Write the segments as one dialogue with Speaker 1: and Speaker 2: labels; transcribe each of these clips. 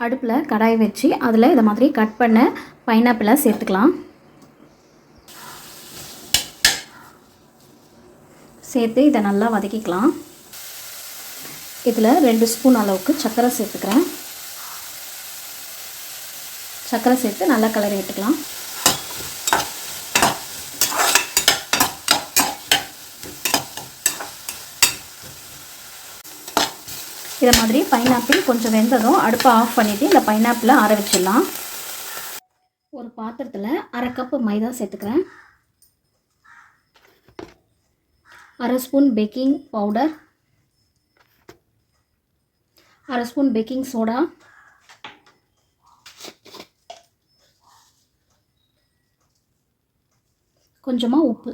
Speaker 1: அடுப்பில் கடாய் வச்சு அதில் இதை மாதிரி கட் பண்ண பைனாப்பிளை சேர்த்துக்கலாம். சேர்த்து இதை நல்லா வதக்கிக்கலாம். இதில் 2 ஸ்பூன் அளவுக்கு சர்க்கரை சேர்த்துக்கிறேன். சர்க்கரை சேர்த்து நல்லா கிளறி விட்டுக்கலாம். இதை மாதிரி பைனாப்பிள் கொஞ்சம் வெந்ததும் அடுப்பை ஆஃப் பண்ணிவிட்டு இந்த பைனாப்பிளை ஆற வச்சிடலாம். ஒரு பாத்திரத்தில் 1/2 கப்பு மைதா சேர்த்துக்கிறேன். 1/2 spoon baking powder, 1/2 spoon baking soda, கொஞ்சமாக உப்பு,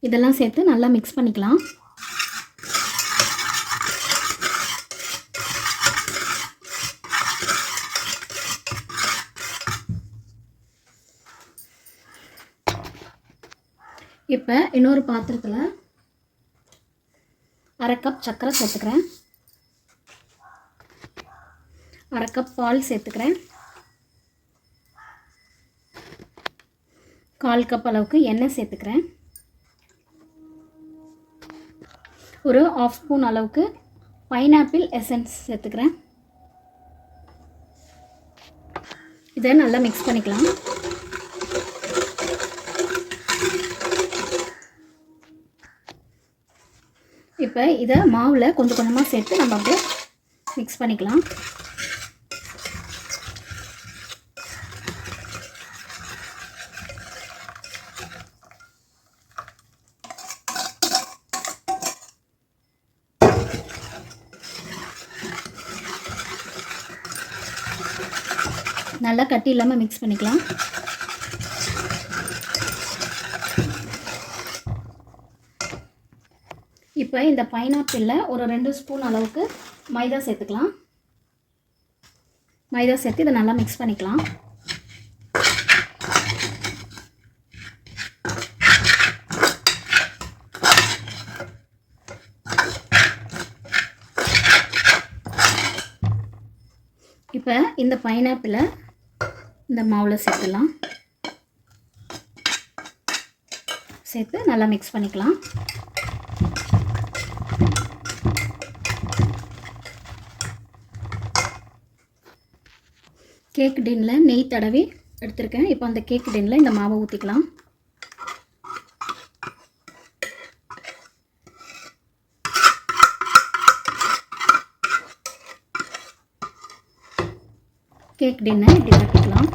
Speaker 1: இதெல்லாம் சேர்த்து நல்லா மிக்ஸ் பண்ணிக்கலாம். இப்போ இன்னொரு பாத்திரத்தில் 1/2 கப் சர்க்கரை சேர்த்துக்கிறேன். 1/2 கப் பால் சேர்த்துக்கிறேன். 1/4 கப் அளவுக்கு எண்ணெய் சேர்த்துக்கிறேன். ஒரு 1/2 ஸ்பூன் அளவுக்கு பைனாப்பிள் எசன்ஸ் சேர்த்துக்கிறேன். இதை நல்லா மிக்ஸ் பண்ணிக்கலாம். இப்போ இதை மாவில் கொஞ்சம் கொஞ்சமாக சேர்த்து நம்ம அப்படியே மிக்ஸ் பண்ணிக்கலாம். நல்லா கட்டி இல்லாமல் மிக்ஸ் பண்ணிக்கலாம். இப்போ இந்த பைனாப்பிளில் ஒரு 2 ஸ்பூன் அளவுக்கு மைதா சேர்த்துக்கலாம். மைதா சேர்த்து இதை நல்லா மிக்ஸ் பண்ணிக்கலாம். இப்போ இந்த பைனாப்பிளை இந்த மாவில் சேர்த்துலாம். சேர்த்து நல்லா மிக்ஸ் பண்ணிக்கலாம். கேக் டின்னில் நெய் தடவி எடுத்துருக்கேன். இப்போ அந்த கேக் டின்னில் இந்த மாவை ஊற்றிக்கலாம். கேக் டின்னை இப்படி கட்டிக்கலாம்.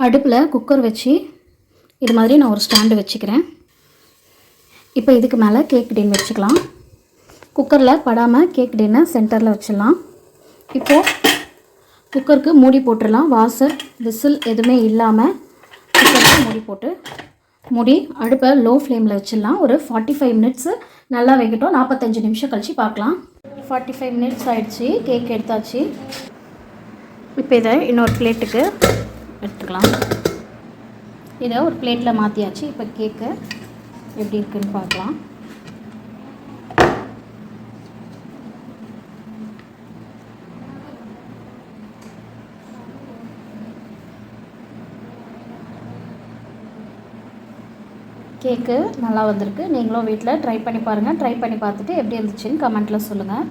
Speaker 1: அடுப்பில் குக்கர் வச்சு இது மாதிரி நான் ஒரு ஸ்டாண்டு வச்சுக்கிறேன். இப்போ இதுக்கு மேலே கேக் டின் வச்சுக்கலாம். குக்கரில் படாமல் கேக் டின்னை சென்டரில் வச்சிடலாம். இப்போது குக்கருக்கு மூடி போட்டுடலாம். வாசர் விசில் எதுவுமே இல்லாமல் குக்கருக்கு மூடி போட்டு அடுப்பை லோ ஃப்ளேமில் வச்சிடலாம். ஒரு 45 மினிட்ஸு நல்லா வைக்கட்டும். 45 நிமிஷம் கழித்து பார்க்கலாம். 45 மினிட்ஸ் ஆகிடுச்சி. கேக் எடுத்தாச்சு. இப்போ இதை இன்னொரு பிளேட்டுக்கு எடுத்துக்கலாம். இதை ஒரு பிளேட்டில் மாற்றியாச்சு. இப்போ கேக்கு எப்படி இருக்குன்னு பார்க்கலாம். கேக்கு நல்லா வந்திருக்கு. நீங்களும் வீட்டில் ட்ரை பண்ணி பாருங்கள். ட்ரை பண்ணி பார்த்துட்டு எப்படி இருந்துச்சுன்னு கமெண்ட்டில் சொல்லுங்கள்.